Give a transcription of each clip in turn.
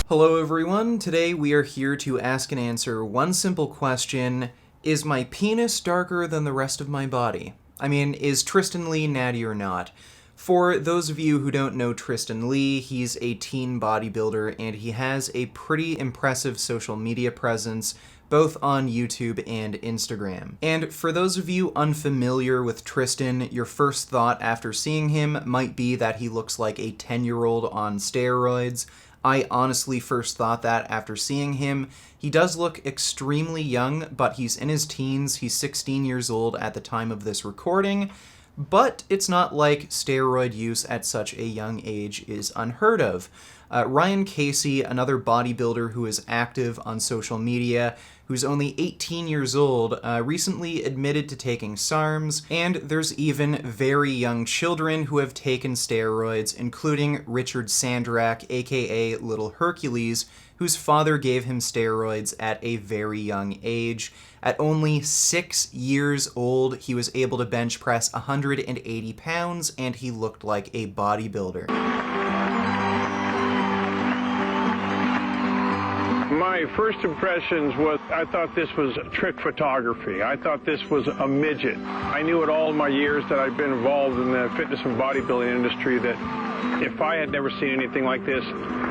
Hello everyone, today we are here to ask and answer one simple question: is my penis darker than the rest of my body? I mean, is Tristyn Lee natty or not? For those of you who don't know Tristyn Lee, he's a teen bodybuilder and he has a pretty impressive social media presence both on YouTube and Instagram. And for those of you unfamiliar with Tristyn, your first thought after seeing him might be that he looks like a 10-year-old on steroids. I honestly first thought that after seeing him. He does look extremely young, but he's in his teens. He's 16 years old at the time of this recording. But it's not like steroid use at such a young age is unheard of. Ryan Casey, another bodybuilder who is active on social media, who's only 18 years old, recently admitted to taking SARMs, and there's even very young children who have taken steroids, including Richard Sandrak, aka Little Hercules, whose father gave him steroids at a very young age. At only 6 years old, he was able to bench press 180 pounds, and he looked like a bodybuilder. My first impressions was I thought this was trick photography. I thought this was a midget. I knew it all in my years that I've been involved in the fitness and bodybuilding industry that if I had never seen anything like this,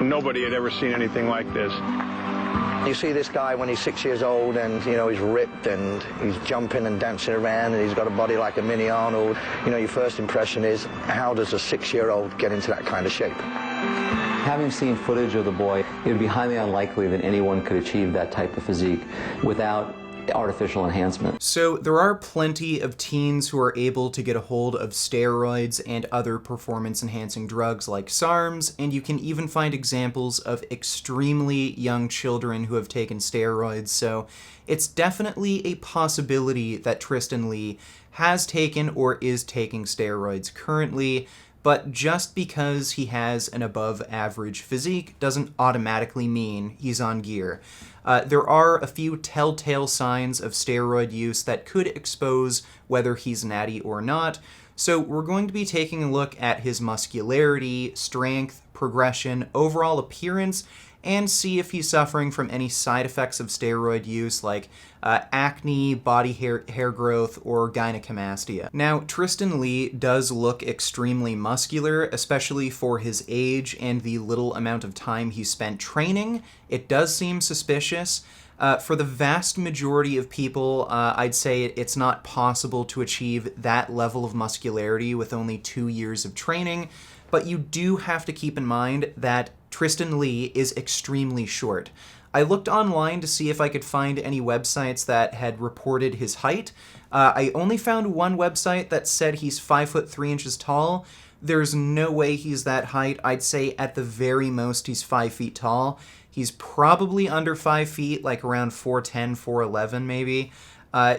nobody had ever seen anything like this. You see this guy when he's 6 years old and, he's ripped and he's jumping and dancing around and he's got a body like a mini Arnold. Your first impression is, how does a 6-year-old get into that kind of shape? Having seen footage of the boy, it would be highly unlikely that anyone could achieve that type of physique without artificial enhancement. So there are plenty of teens who are able to get a hold of steroids and other performance-enhancing drugs like SARMs, and you can even find examples of extremely young children who have taken steroids, so it's definitely a possibility that Tristyn Lee has taken or is taking steroids currently. But just because he has an above-average physique doesn't automatically mean he's on gear. There are a few telltale signs of steroid use that could expose whether he's natty or not, so we're going to be taking a look at his muscularity, strength, progression, overall appearance, and see if he's suffering from any side effects of steroid use like acne, body hair growth, or gynecomastia. Now, Tristyn Lee does look extremely muscular, especially for his age and the little amount of time he spent training. It does seem suspicious. For the vast majority of people, I'd say it's not possible to achieve that level of muscularity with only 2 years of training, but you do have to keep in mind that Tristyn Lee is extremely short. I looked online to see if I could find any websites that had reported his height. I only found one website that said he's 5'3" tall. There's no way he's that height. I'd say at the very most he's 5 feet tall. He's probably under 5 feet, like around 4'10", 4'11" maybe.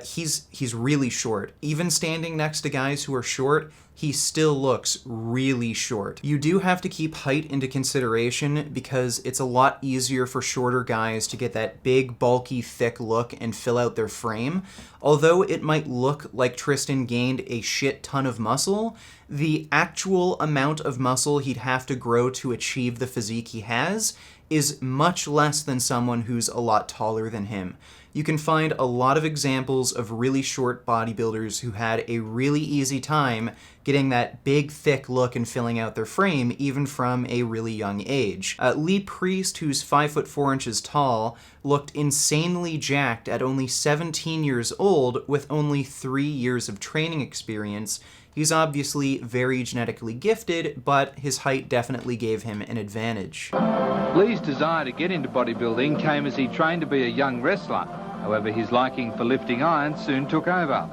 He's really short. Even standing next to guys who are short, he still looks really short. You do have to keep height into consideration because it's a lot easier for shorter guys to get that big, bulky, thick look and fill out their frame. Although it might look like Tristyn gained a shit ton of muscle, the actual amount of muscle he'd have to grow to achieve the physique he has is much less than someone who's a lot taller than him. You can find a lot of examples of really short bodybuilders who had a really easy time getting that big, thick look and filling out their frame, even from a really young age. Lee Priest, who's 5'4" tall, looked insanely jacked at only 17 years old with only 3 years of training experience. He's obviously very genetically gifted, but his height definitely gave him an advantage. Lee's desire to get into bodybuilding came as he trained to be a young wrestler. However, his liking for lifting iron soon took over.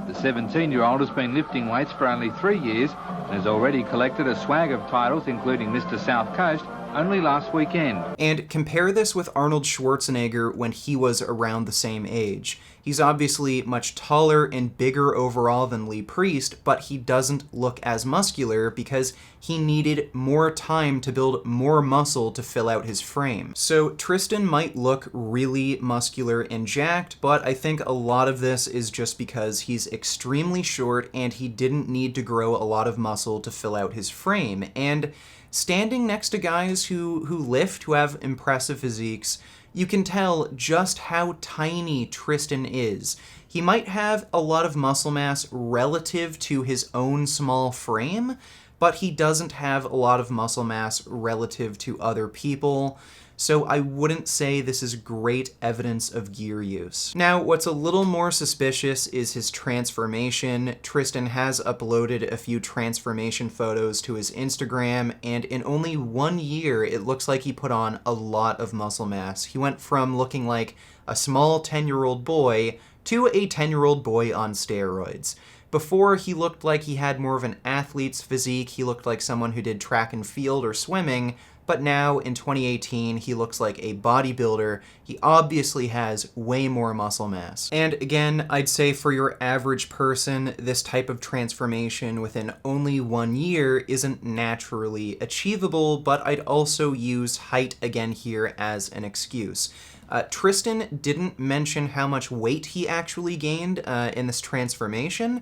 The 17-year-old has been lifting weights for only 3 years and has already collected a swag of titles, including Mr. South Coast, only last weekend. And compare this with Arnold Schwarzenegger when he was around the same age. He's obviously much taller and bigger overall than Lee Priest, but he doesn't look as muscular because he needed more time to build more muscle to fill out his frame. So Tristyn might look really muscular and jacked, but I think a lot of this is just because he's extremely short and he didn't need to grow a lot of muscle to fill out his frame. And standing next to guys who lift, who have impressive physiques, you can tell just how tiny Tristyn is. He might have a lot of muscle mass relative to his own small frame, but he doesn't have a lot of muscle mass relative to other people, so I wouldn't say this is great evidence of gear use. Now, what's a little more suspicious is his transformation. Tristyn has uploaded a few transformation photos to his Instagram, and in only 1 year, it looks like he put on a lot of muscle mass. He went from looking like a small 10-year-old boy to a 10-year-old boy on steroids. Before, he looked like he had more of an athlete's physique. He looked like someone who did track and field or swimming, but now, in 2018, he looks like a bodybuilder. He obviously has way more muscle mass. And again, I'd say for your average person, this type of transformation within only 1 year isn't naturally achievable, but I'd also use height again here as an excuse. Tristyn didn't mention how much weight he actually gained in this transformation,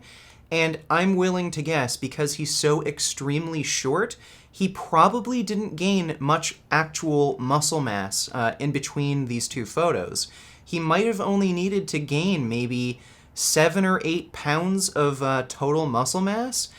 and I'm willing to guess, because he's so extremely short, he probably didn't gain much actual muscle mass in between these two photos. He might have only needed to gain maybe 7 or 8 pounds of total muscle mass,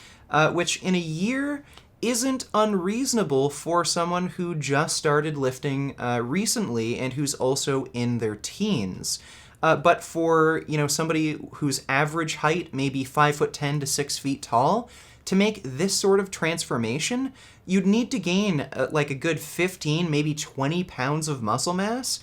which in a year isn't unreasonable for someone who just started lifting recently and who's also in their teens. But for, somebody whose average height may be 5'10" to 6 feet tall, to make this sort of transformation, you'd need to gain like a good 15, maybe 20 pounds of muscle mass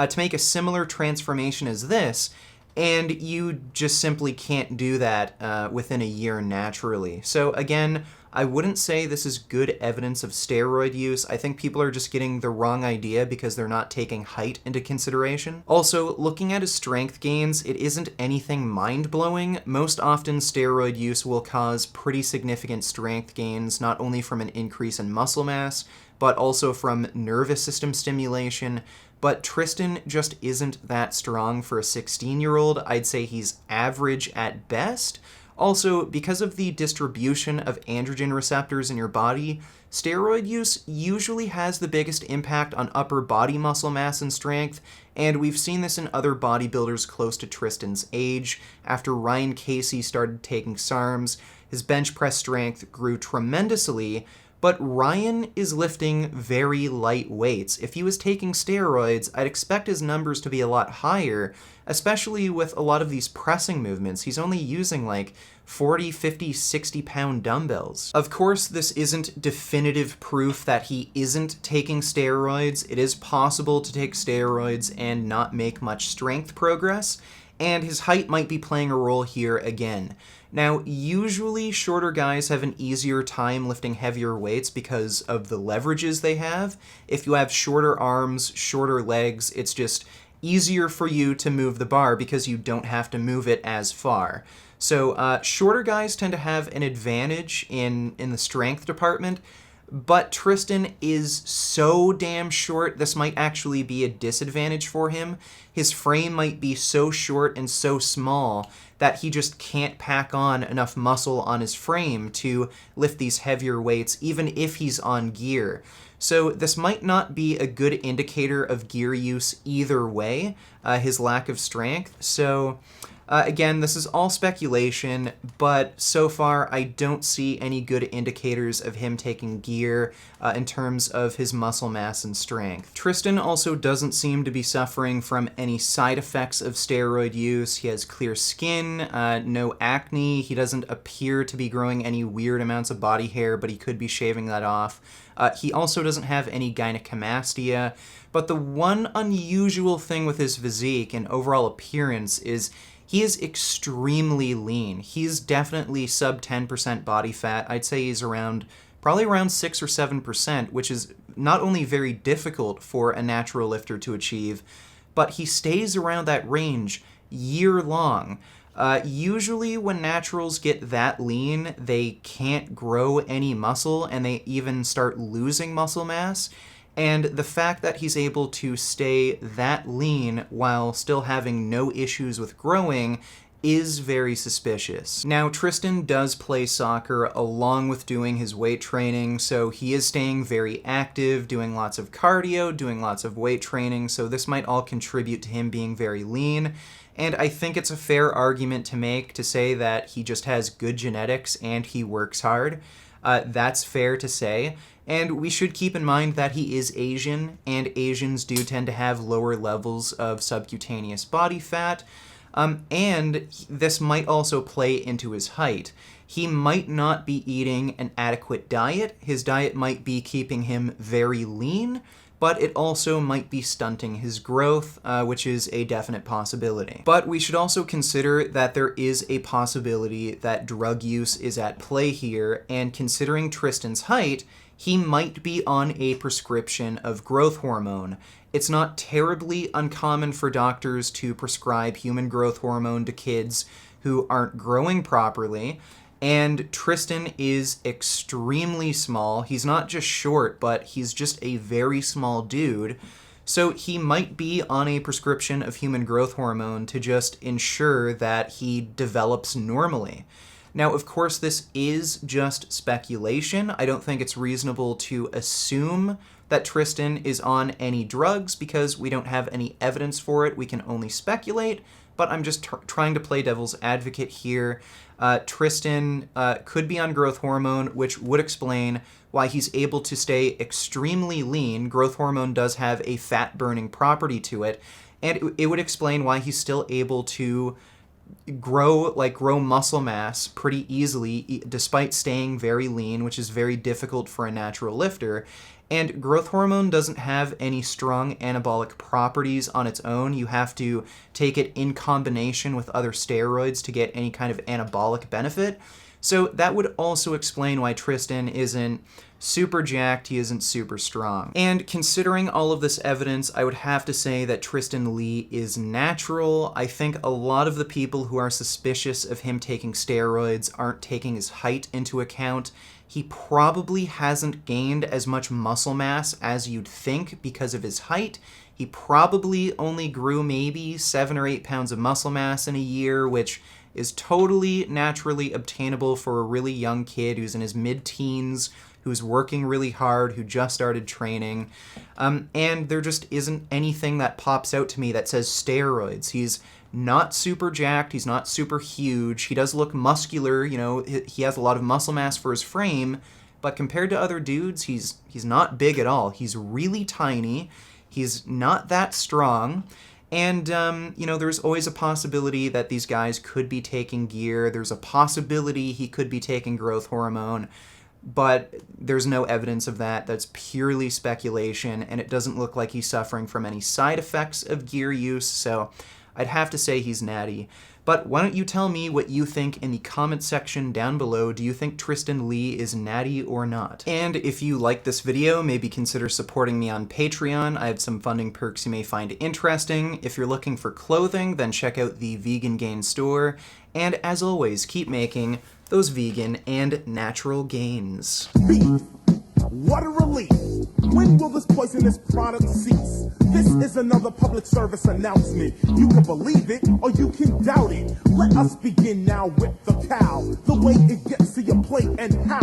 to make a similar transformation as this, and you just simply can't do that within a year naturally. So again, I wouldn't say this is good evidence of steroid use. I think people are just getting the wrong idea because they're not taking height into consideration. Also, looking at his strength gains, it isn't anything mind-blowing. Most often, steroid use will cause pretty significant strength gains, not only from an increase in muscle mass, but also from nervous system stimulation. But Tristyn just isn't that strong for a 16-year-old. I'd say he's average at best. Also, because of the distribution of androgen receptors in your body, steroid use usually has the biggest impact on upper body muscle mass and strength, and we've seen this in other bodybuilders close to Tristyn's age. After Ryan Casey started taking SARMs, his bench press strength grew tremendously, but Ryan is lifting very light weights. If he was taking steroids, I'd expect his numbers to be a lot higher, especially with a lot of these pressing movements. He's only using like 40, 50, 60-pound dumbbells. Of course, this isn't definitive proof that he isn't taking steroids. It is possible to take steroids and not make much strength progress, and his height might be playing a role here again. Now, usually shorter guys have an easier time lifting heavier weights because of the leverages they have. If you have shorter arms, shorter legs, it's just easier for you to move the bar because you don't have to move it as far. So shorter guys tend to have an advantage in the strength department, but Tristyn is so damn short, this might actually be a disadvantage for him. His frame might be so short and so small that he just can't pack on enough muscle on his frame to lift these heavier weights, even if he's on gear. So this might not be a good indicator of gear use either way, his lack of strength. So again, this is all speculation, but so far I don't see any good indicators of him taking gear in terms of his muscle mass and strength. Tristyn also doesn't seem to be suffering from any side effects of steroid use. He has clear skin, no acne. He doesn't appear to be growing any weird amounts of body hair, but he could be shaving that off. He also doesn't have any gynecomastia, but the one unusual thing with his physique and overall appearance is he is extremely lean. He's definitely sub 10% body fat. I'd say he's probably around 6 or 7%, which is not only very difficult for a natural lifter to achieve, but he stays around that range year long. Usually when naturals get that lean, they can't grow any muscle and they even start losing muscle mass. And the fact that he's able to stay that lean while still having no issues with growing is very suspicious. Now, Tristyn does play soccer along with doing his weight training, so he is staying very active, doing lots of cardio, doing lots of weight training, so this might all contribute to him being very lean. And I think it's a fair argument to make to say that he just has good genetics and he works hard. That's fair to say. And we should keep in mind that he is Asian, and Asians do tend to have lower levels of subcutaneous body fat. And this might also play into his height. He might not be eating an adequate diet. His diet might be keeping him very lean, but it also might be stunting his growth, which is a definite possibility. But we should also consider that there is a possibility that drug use is at play here, and considering Tristyn's height, he might be on a prescription of growth hormone. It's not terribly uncommon for doctors to prescribe human growth hormone to kids who aren't growing properly, and Tristyn is extremely small. He's not just short, but he's just a very small dude, so he might be on a prescription of human growth hormone to just ensure that he develops normally. Now, of course, this is just speculation. I don't think it's reasonable to assume that Tristyn is on any drugs because we don't have any evidence for it. We can only speculate, but I'm just trying to play devil's advocate here. Tristyn could be on growth hormone, which would explain why he's able to stay extremely lean. Growth hormone does have a fat-burning property to it, and it would explain why he's still able to grow muscle mass pretty easily despite staying very lean, which is very difficult for a natural lifter. And growth hormone doesn't have any strong anabolic properties on its own. You have to take it in combination with other steroids to get any kind of anabolic benefit. So that would also explain why Tristyn isn't super jacked, he isn't super strong. And considering all of this evidence, I would have to say that Tristyn Lee is natural. I think a lot of the people who are suspicious of him taking steroids aren't taking his height into account. He probably hasn't gained as much muscle mass as you'd think because of his height. He probably only grew maybe 7 or 8 pounds of muscle mass in a year, which is totally naturally obtainable for a really young kid who's in his mid-teens, who's working really hard, who just started training. And there just isn't anything that pops out to me that says steroids. He's not super jacked, he's not super huge, he does look muscular, you know, he has a lot of muscle mass for his frame, but compared to other dudes, he's not big at all. He's really tiny, he's not that strong, and, you know, there's always a possibility that these guys could be taking gear, there's a possibility he could be taking growth hormone, but there's no evidence of that. That's purely speculation, and it doesn't look like he's suffering from any side effects of gear use, so I'd have to say he's natty. But why don't you tell me what you think in the comment section down below. Do you think Tristyn Lee is natty or not? And if you like this video, maybe consider supporting me on Patreon. I have some funding perks you may find interesting. If you're looking for clothing, then check out the Vegan Gain store. And as always, keep making those vegan and natural gains. Beef. What a relief. When will this poisonous product cease? This is another public service announcement. You can believe it or you can doubt it. Let us begin now with the cow. The way it gets to your plate and how.